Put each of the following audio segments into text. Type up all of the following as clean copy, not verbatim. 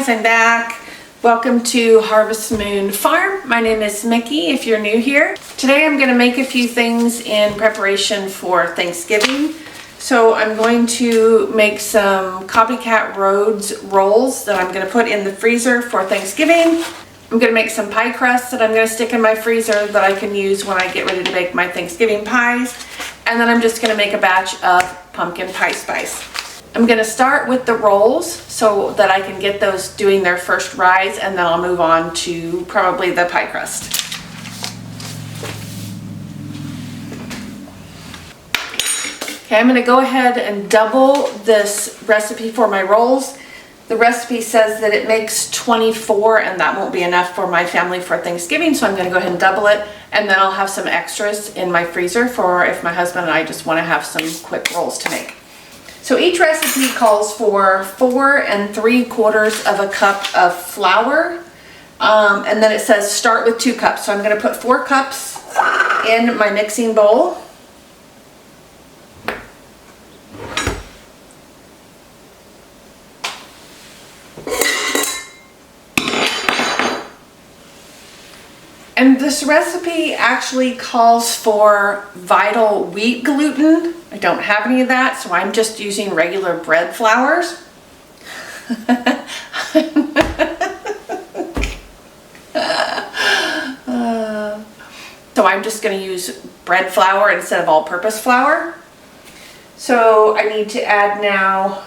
guys, I'm back. Welcome to Harvest Moon Farm. My name is Mickey if you're new here. Today I'm going to make a few things in preparation for Thanksgiving. So I'm going to make some Copycat Rhodes rolls that I'm going to put in the freezer for Thanksgiving. I'm going to make some pie crusts that I'm going to stick in my freezer that I can use when I get ready to make my Thanksgiving pies. And then I'm just going to make a batch of pumpkin pie spice. I'm going to start with the rolls so that I can get those doing their first rise, and then I'll move on to probably the pie crust. Okay, I'm going to go ahead and double this recipe for my rolls. The recipe says that it makes 24, and that won't be enough for my family for Thanksgiving, so I'm going to go ahead and double it, and then I'll have some extras in my freezer for if my husband and I just want to have some quick rolls to make. So each recipe calls for 4 3/4 cups of flour, and then it says start with 2 cups. So I'm going to put 4 cups in my mixing bowl. And this recipe actually calls for vital wheat gluten. I don't have any of that, so I'm just using regular bread flours. So I'm just going to use bread flour instead of all-purpose flour. So I need to add now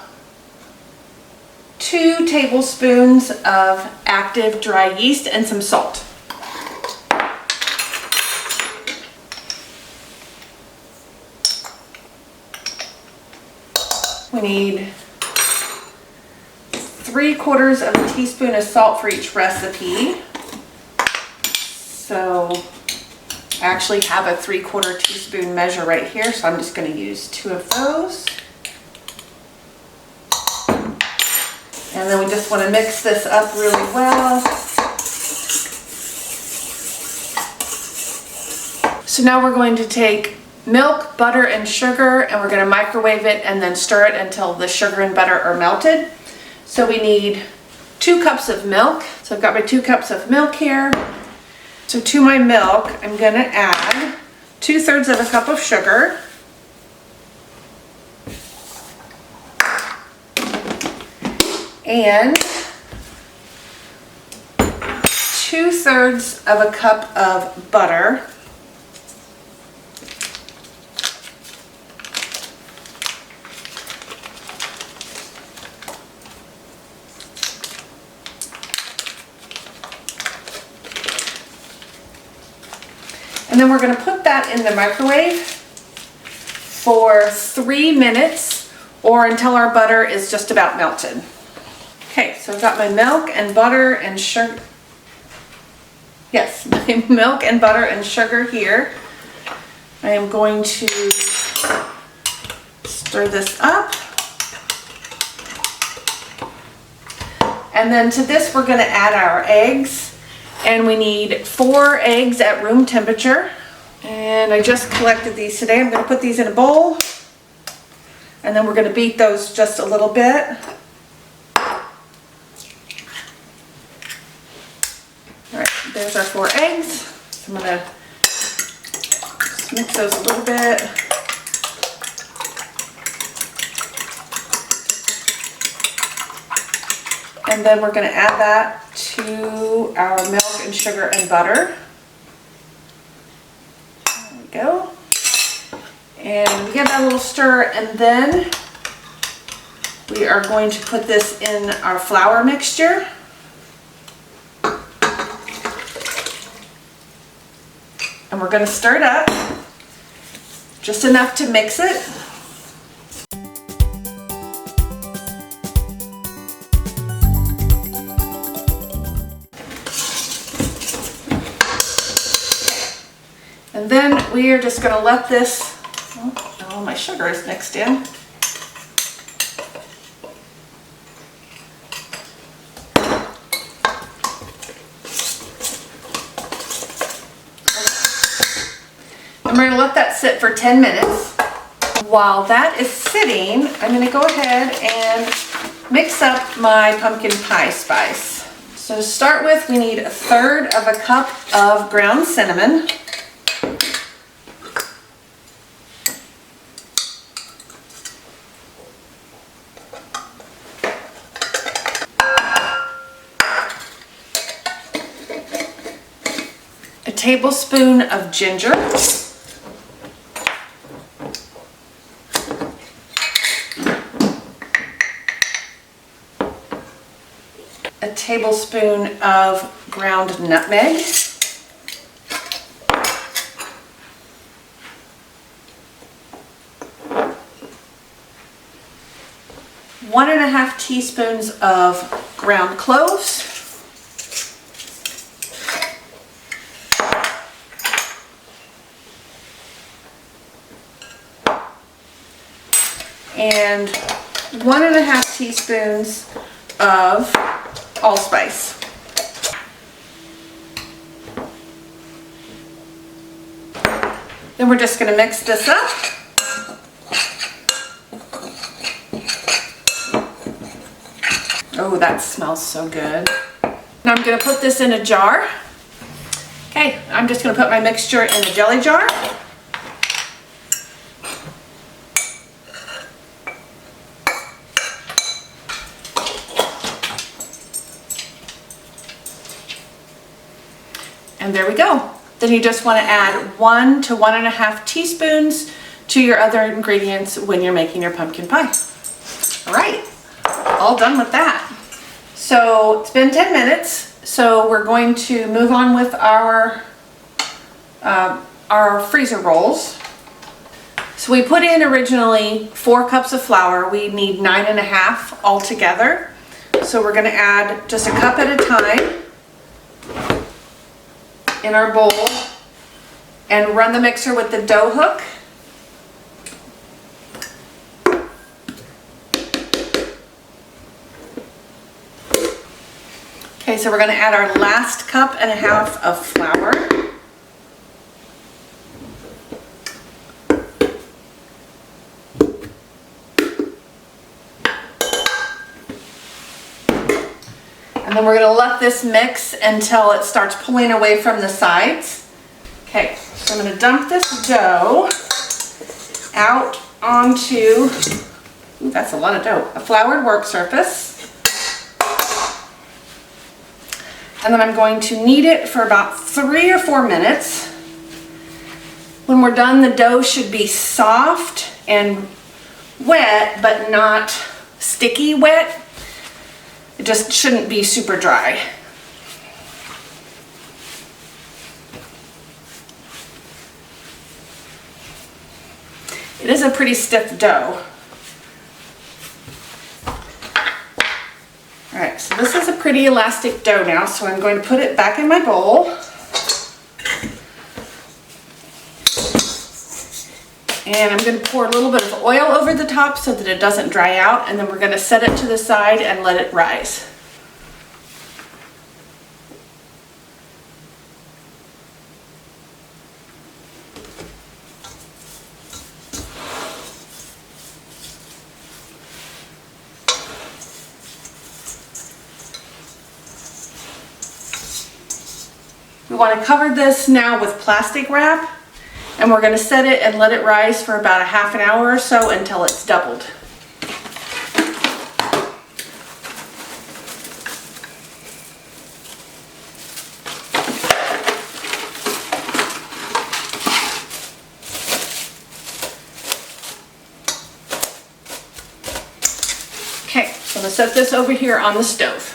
2 tablespoons of active dry yeast and some salt. We need 3/4 teaspoon of salt for each recipe. So I actually have a 3/4 teaspoon measure right here, so I'm just going to use 2 of those. And then we just want to mix this up really well. So now we're going to take milk, butter, and sugar, and we're going to microwave it and then stir it until the sugar and butter are melted. So we need 2 cups of milk. So I've got my 2 cups of milk here. So to my milk, I'm going to add 2/3 cup of sugar. And 2/3 cup of butter. And then we're going to put that in the microwave for 3 minutes or until our butter is just about melted. Okay, so I've got my milk and butter and sugar. Yes, my milk and butter and sugar here. I am going to stir this up. And then to this we're going to add our eggs. And we need 4 eggs at room temperature. And I just collected these today. I'm going to put these in a bowl. And then we're going to beat those just a little bit. Alright, there's our 4 eggs. So I'm going to just mix those a little bit. And then we're going to add that to our milk and sugar and butter. There we go. And we give that a little stir, and then we are going to put this in our flour mixture. And we're going to stir it up just enough to mix it. And then we are just going to let this, oh, my sugar is mixed in. And we're going to let that sit for 10 minutes. While that is sitting, I'm going to go ahead and mix up my pumpkin pie spice. So to start with, we need 1/3 of a cup of ground cinnamon. A tablespoon of ginger. A tablespoon of ground nutmeg. One and a half teaspoons of ground cloves. And 1 1/2 teaspoons of allspice. Then we're just going to mix this up. Oh, that smells so good. Now I'm going to put this in a jar. Okay, I'm just going to put my mixture in a jelly jar. And there we go. Then you just want to add 1 to 1 1/2 teaspoons to your other ingredients when you're making your pumpkin pie. All right, all done with that. So it's been 10 minutes. So we're going to move on with our freezer rolls. So we put in originally 4 cups of flour. We need 9 1/2 altogether. So we're going to add just a cup at a time in our bowl and run the mixer with the dough hook. Okay, so we're going to add our last 1.5 cups of flour. And then we're going to let this mix until it starts pulling away from the sides. Okay, so I'm going to dump this dough out onto, ooh, that's a lot of dough, a floured work surface. And then I'm going to knead it for about 3 or 4 minutes. When we're done, the dough should be soft and wet, but not sticky wet. It just shouldn't be super dry. It is a pretty stiff dough. All right, so this is a pretty elastic dough now, so I'm going to put it back in my bowl. And I'm going to pour a little bit of oil over the top so that it doesn't dry out, and then we're going to set it to the side and let it rise. We want to cover this now with plastic wrap, and we're going to set it and let it rise for about a half an hour or so until it's doubled. Okay, so I'm going to set this over here on the stove.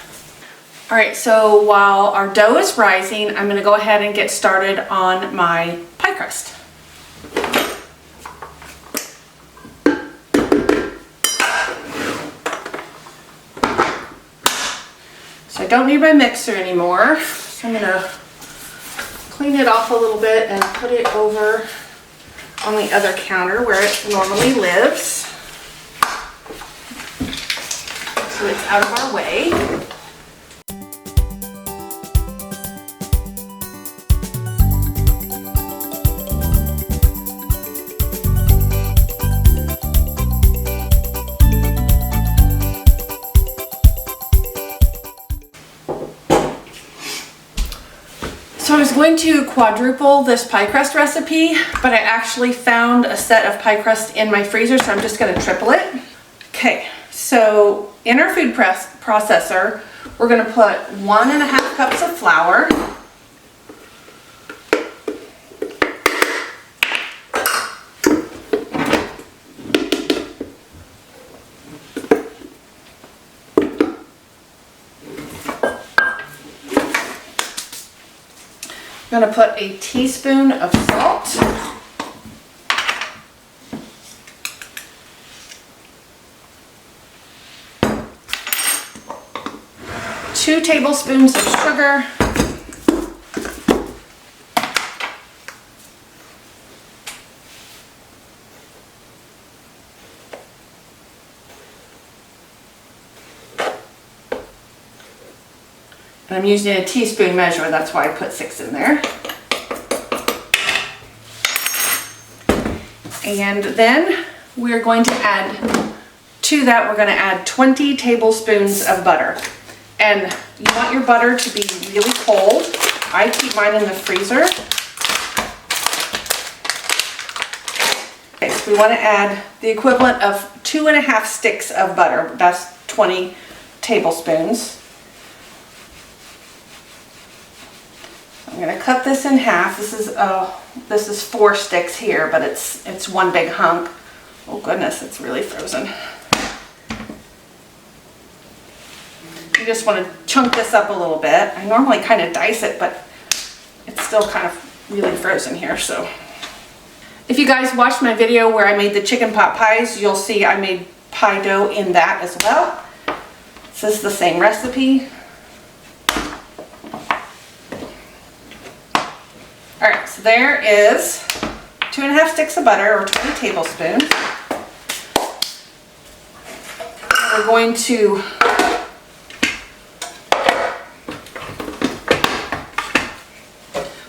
All right, so while our dough is rising, I'm going to go ahead and get started on my pie crust. So I don't need my mixer anymore, so I'm going to clean it off a little bit and put it over on the other counter where it normally lives, so it's out of our way. I was going to quadruple this pie crust recipe, but I actually found a set of pie crust in my freezer, so I'm just gonna triple it. Okay, so in our food processor, we're gonna put 1.5 cups of flour. I'm going to put a teaspoon of salt. Two tablespoons of sugar. And I'm using a teaspoon measure, that's why I put 6 in there. And then we're going to add, to that we're going to add 20 tablespoons of butter. And you want your butter to be really cold. I keep mine in the freezer. Okay, so we want to add the equivalent of 2.5 sticks of butter. That's 20 tablespoons. I'm going to cut this in half. This is 4 sticks here, but it's one big hunk. Oh goodness, it's really frozen. You just want to chunk this up a little bit. I normally kind of dice it, but it's still kind of really frozen here. So if you guys watched my video where I made the chicken pot pies, you'll see I made pie dough in that as well. This is the same recipe. Alright, so there is 2.5 sticks of butter, or 20 tablespoons. We're going to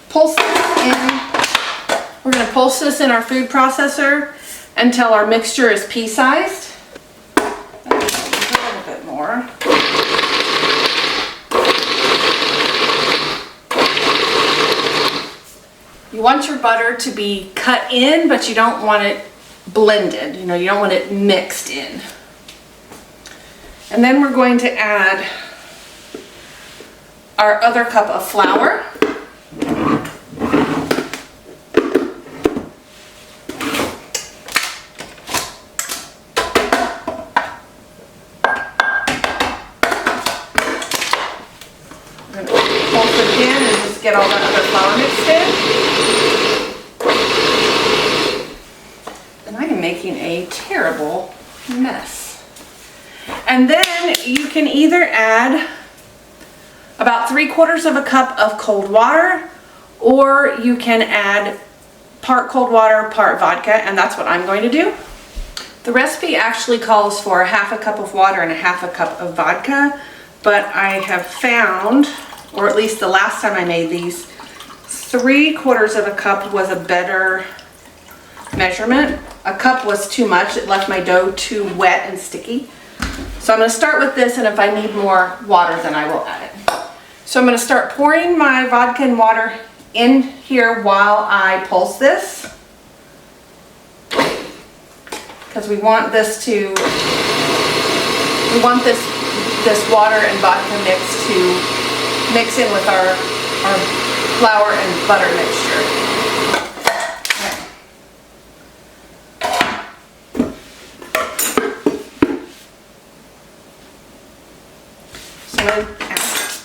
pulse this in. We're going to pulse this in our food processor until our mixture is pea-sized. A little bit more. You want your butter to be cut in, but you don't want it blended. You don't want it mixed in. And then we're going to add our other cup of flour. We're going to pulse it again and just get all that other flour mixed in. Making a terrible mess. And then you can either add about 3/4 cup of cold water, or you can add part cold water, part vodka, and that's what I'm going to do. The recipe actually calls for 1/2 cup of water and 1/2 cup of vodka, but I have found, or at least the last time I made these, 3/4 cup was a better measurement. A cup was too much. It left my dough too wet and sticky. So I'm going to start with this, and if I need more water, then I will add it. So I'm going to start pouring my vodka and water in here while I pulse this, because we want this water and vodka mix to mix in with our flour and butter mixture.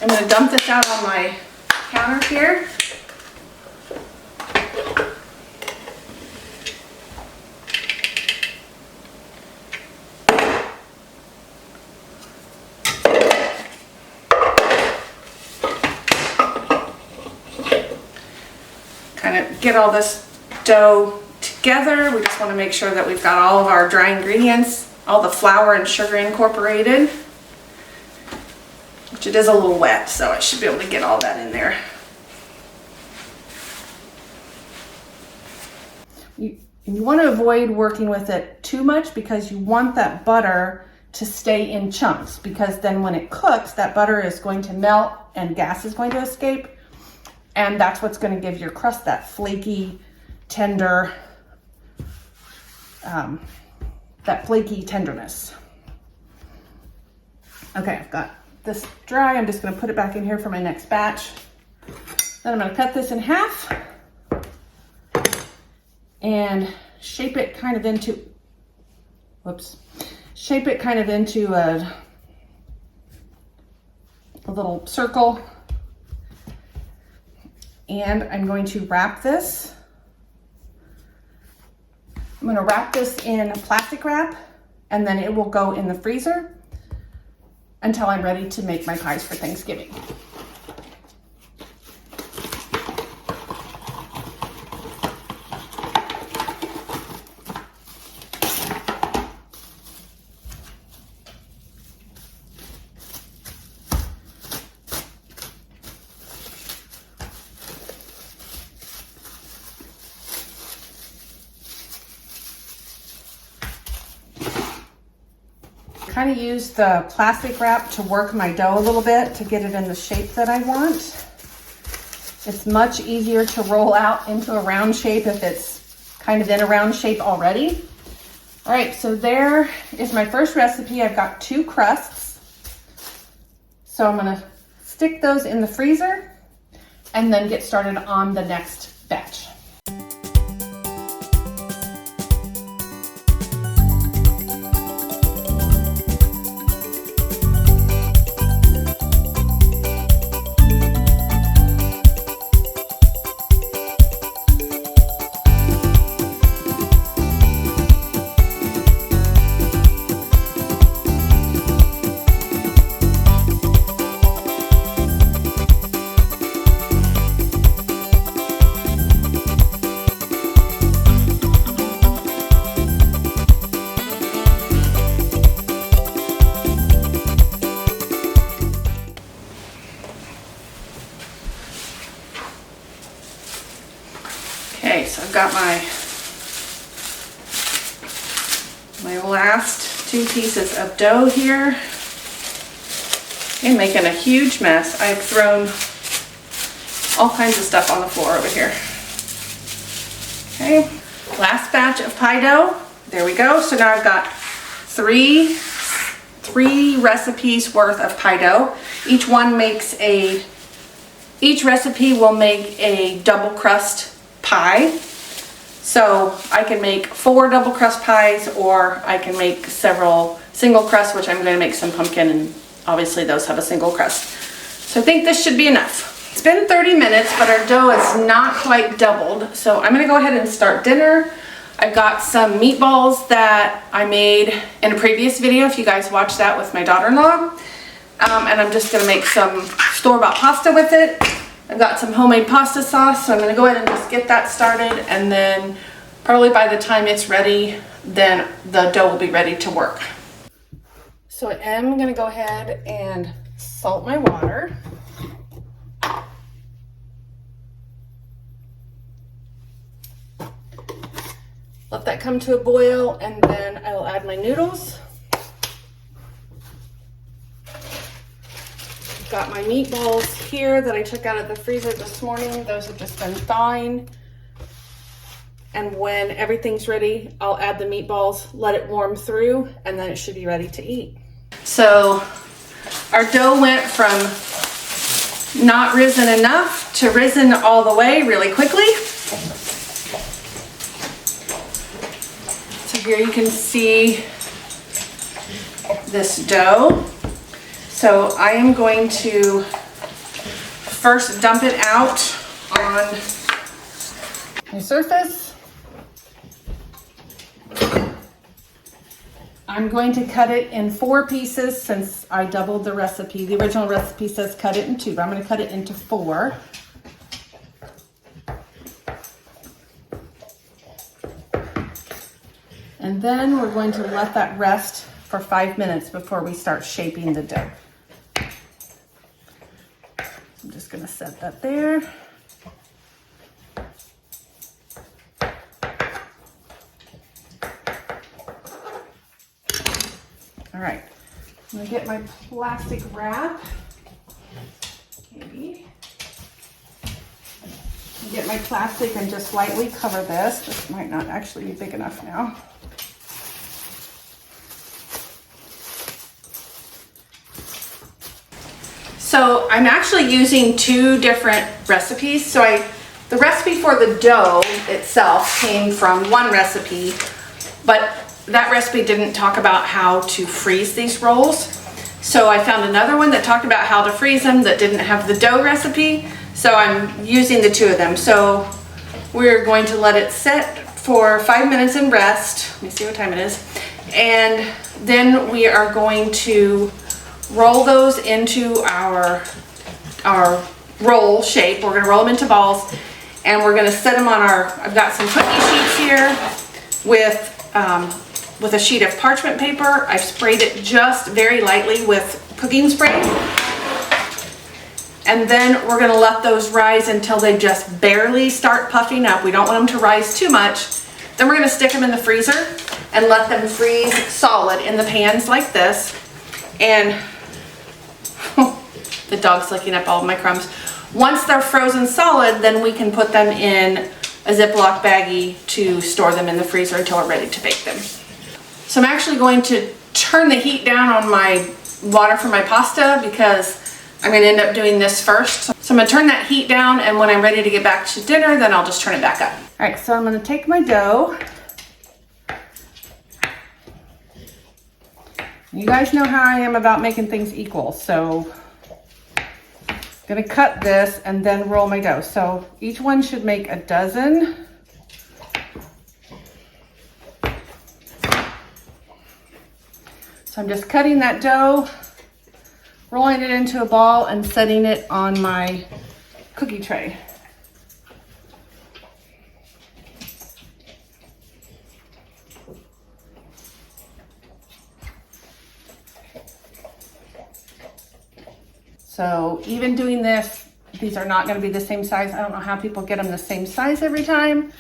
I'm going to dump this out on my counter here. Kind of get all this dough together. We just want to make sure that we've got all of our dry ingredients, all the flour and sugar incorporated. Which it is a little wet, so I should be able to get all that in there. You want to avoid working with it too much, because you want that butter to stay in chunks, because then when it cooks, that butter is going to melt and gas is going to escape. And that's what's gonna give your crust that flaky, tender, that flaky tenderness. Okay, I've got this dry. I'm just gonna put it back in here for my next batch. Then I'm gonna cut this in half and shape it kind of into, shape it kind of into a little circle. And I'm going to wrap this. I'm gonna wrap this in plastic wrap, and then it will go in the freezer until I'm ready to make my pies for Thanksgiving. Kind of use the plastic wrap to work my dough a little bit to get it in the shape that I want. It's much easier to roll out into a round shape if it's kind of in a round shape already. All right, so there is my first recipe. I've got 2 crusts. So I'm gonna stick those in the freezer and then get started on the next batch. Okay, so I've got my last 2 pieces of dough here. I'm making a huge mess. I've thrown all kinds of stuff on the floor over here. Okay, last batch of pie dough. There we go. So now I've got three recipes worth of pie dough. Each recipe will make a double crust pie. So I can make 4 double crust pies, or I can make several single crusts, which I'm going to make some pumpkin, and obviously those have a single crust. So I think this should be enough. It's been 30 minutes, but our dough is not quite doubled. So I'm going to go ahead and start dinner. I've got some meatballs that I made in a previous video, if you guys watched that with my daughter-in-law. And I'm just going to make some store-bought pasta with it. I've got some homemade pasta sauce, so I'm going to go ahead and just get that started, and then probably by the time it's ready, then the dough will be ready to work. So I am going to go ahead and salt my water. Let that come to a boil, and then I will add my noodles. Got my meatballs here that I took out of the freezer this morning. Those have just been thawing. And when everything's ready, I'll add the meatballs, let it warm through, and then it should be ready to eat. So our dough went from not risen enough to risen all the way really quickly. So here you can see this dough. So I am going to first dump it out on my surface. I'm going to cut it in 4 pieces since I doubled the recipe. The original recipe says cut it in 2, but I'm going to cut it into 4. And then we're going to let that rest for 5 minutes before we start shaping the dough. I'm just going to set that there. All right, I'm going to get my plastic wrap. Maybe. Get my plastic and just lightly cover this. This might not actually be big enough now. So I'm actually using two different recipes. So the recipe for the dough itself came from one recipe, but that recipe didn't talk about how to freeze these rolls. So I found another one that talked about how to freeze them that didn't have the dough recipe. So I'm using the two of them. So we're going to let it set for 5 minutes and rest. Let me see what time it is. And then we are going to roll those into our roll shape. We're gonna roll them into balls, and we're gonna set them on I've got some cookie sheets here with a sheet of parchment paper. I've sprayed it just very lightly with cooking spray. And then we're gonna let those rise until they just barely start puffing up. We don't want them to rise too much. Then we're gonna stick them in the freezer and let them freeze solid in the pans like this. And the dog's licking up all of my crumbs. Once they're frozen solid, then we can put them in a Ziploc baggie to store them in the freezer until we're ready to bake them. So I'm actually going to turn the heat down on my water for my pasta because I'm going to end up doing this first. So I'm going to turn that heat down, and when I'm ready to get back to dinner, then I'll just turn it back up. All right, so I'm going to take my dough. You guys know how I am about making things equal, so I'm going to cut this and then roll my dough. So each one should make a dozen. So I'm just cutting that dough, rolling it into a ball, and setting it on my cookie tray. So even doing this, these are not going to be the same size. I don't know how people get them the same size every time.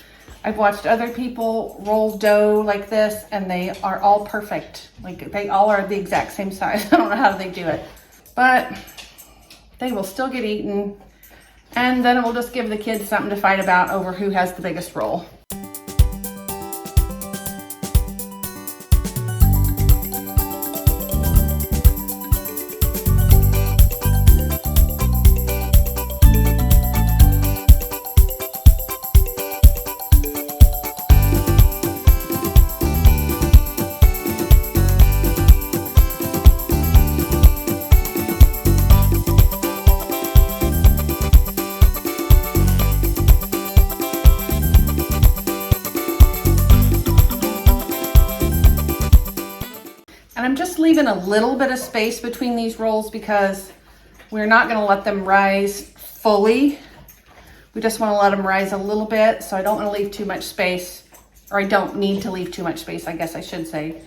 I've watched other people roll dough like this, and they are all perfect. Like, they all are the exact same size. I don't know how they do it, but they will still get eaten. And then it will just give the kids something to fight about over who has the biggest roll. And I'm just leaving a little bit of space between these rolls because we're not going to let them rise fully. We just want to let them rise a little bit, so I don't want to leave too much space, or I don't need to leave too much space, I guess I should say.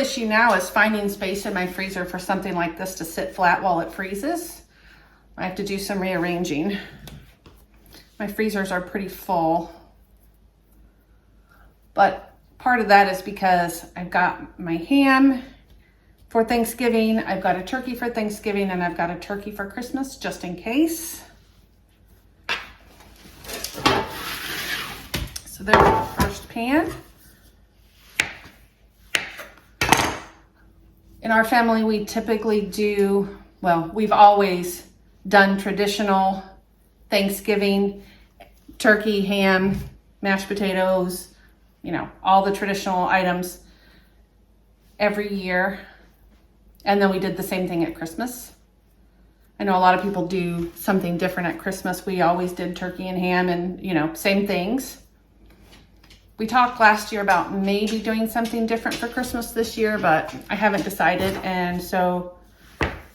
Issue now is finding space in my freezer for something like this to sit flat while it freezes. I have to do some rearranging. My freezers are pretty full, but part of that is because I've got my ham for Thanksgiving, I've got a turkey for Thanksgiving, and I've got a turkey for Christmas just in case. So there's the first pan. In our family, we typically do, well, we've always done traditional Thanksgiving, turkey, ham, mashed potatoes, you know, all the traditional items every year. And then we did the same thing at Christmas. I know a lot of people do something different at Christmas. We always did turkey and ham and, you know, same things. We talked last year about maybe doing something different for Christmas this year, but I haven't decided. And so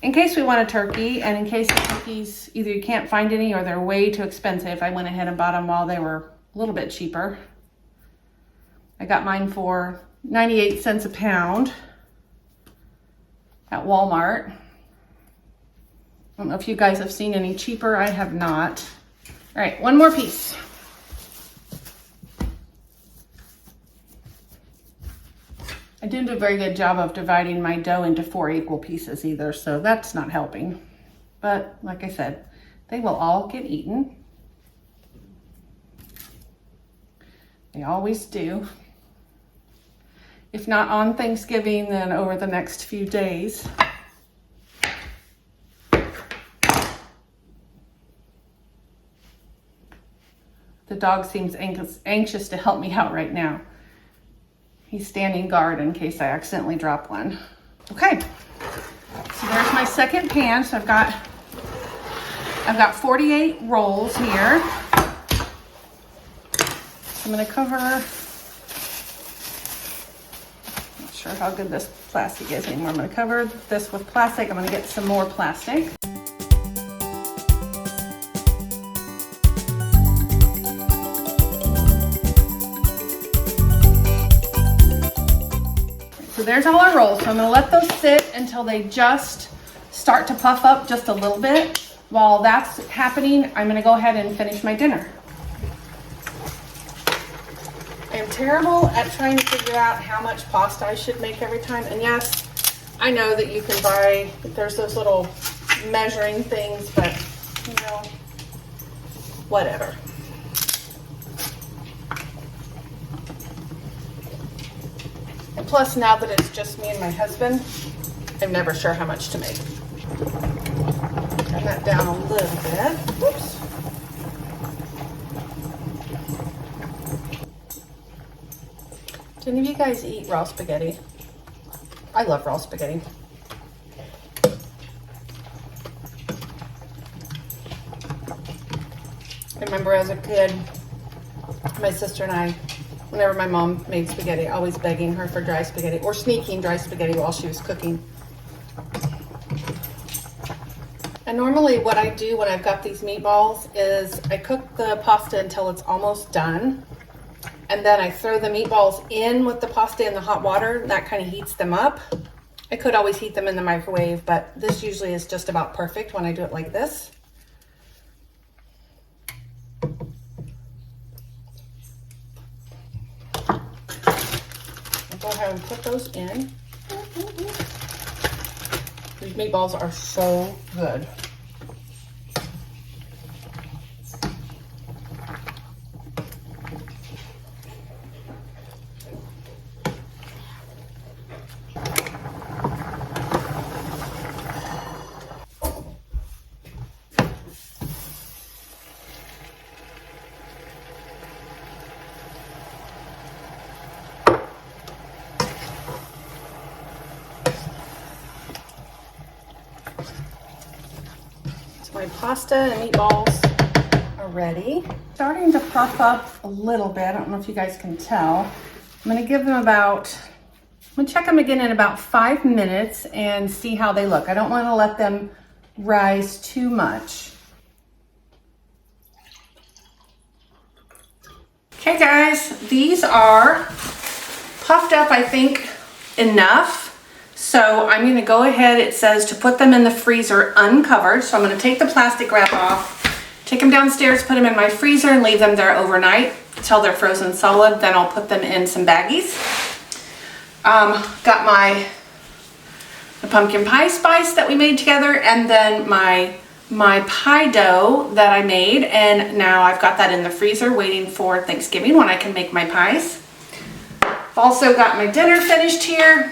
in case we want a turkey, and in case the turkeys, either you can't find any or they're way too expensive, I went ahead and bought them while they were a little bit cheaper. I got mine for 98 cents a pound at Walmart. I don't know if you guys have seen any cheaper. I have not. All right, one more piece. I didn't do a very good job of dividing my dough into 4 equal pieces either, so that's not helping. But like I said, they will all get eaten. They always do. If not on Thanksgiving, then over the next few days. The dog seems anxious to help me out right now. He's standing guard in case I accidentally drop one. Okay, so there's my second pan. So I've got 48 rolls here. I'm gonna cover, not sure how good this plastic is anymore. I'm gonna cover this with plastic. I'm gonna get some more plastic. So there's all our rolls. So I'm gonna let those sit until they just start to puff up just a little bit. While that's happening, I'm gonna go ahead and finish my dinner. I am terrible at trying to figure out how much pasta I should make every time. And yes, I know that you can buy, there's those little measuring things, but you know, whatever. And plus, now that it's just me and my husband, I'm never sure how much to make. Turn that down a little bit. Whoops. Do any of you guys eat raw spaghetti? I love raw spaghetti. I remember as a kid, my sister and I, whenever my mom made spaghetti, always begging her for dry spaghetti or sneaking dry spaghetti while she was cooking. And normally what I do when I've got these meatballs is I cook the pasta until it's almost done. And then I throw the meatballs in with the pasta in the hot water. And that kind of heats them up. I could always heat them in the microwave, but this usually is just about perfect when I do it like this. I'll go ahead and put those in. These meatballs are so good. My pasta and meatballs are ready. Starting to puff up a little bit. I don't know if you guys can tell. I'm gonna give them about, I'm gonna check them again in about 5 minutes and see how they look. I don't wanna let them rise too much. Okay guys, these are puffed up, I think, enough. So I'm gonna go ahead, it says to put them in the freezer uncovered. So I'm gonna take the plastic wrap off, take them downstairs, put them in my freezer and leave them there overnight until they're frozen solid. Then I'll put them in some baggies. Got the pumpkin pie spice that we made together, and then my pie dough that I made. And now I've got that in the freezer waiting for Thanksgiving when I can make my pies. I've also got my dinner finished here.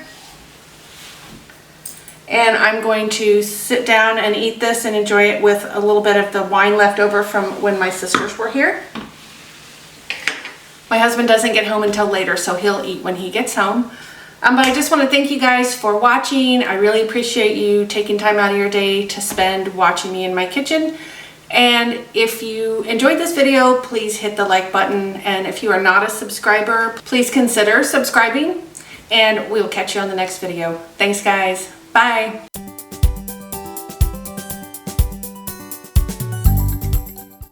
And I'm going to sit down and eat this and enjoy it with a little bit of the wine left over from when my sisters were here. My husband doesn't get home until later, so he'll eat when he gets home. But I just want to thank you guys for watching. I really appreciate you taking time out of your day to spend watching me in my kitchen. And if you enjoyed this video, please hit the like button. And if you are not a subscriber, please consider subscribing. And we'll catch you on the next video. Thanks guys. Bye.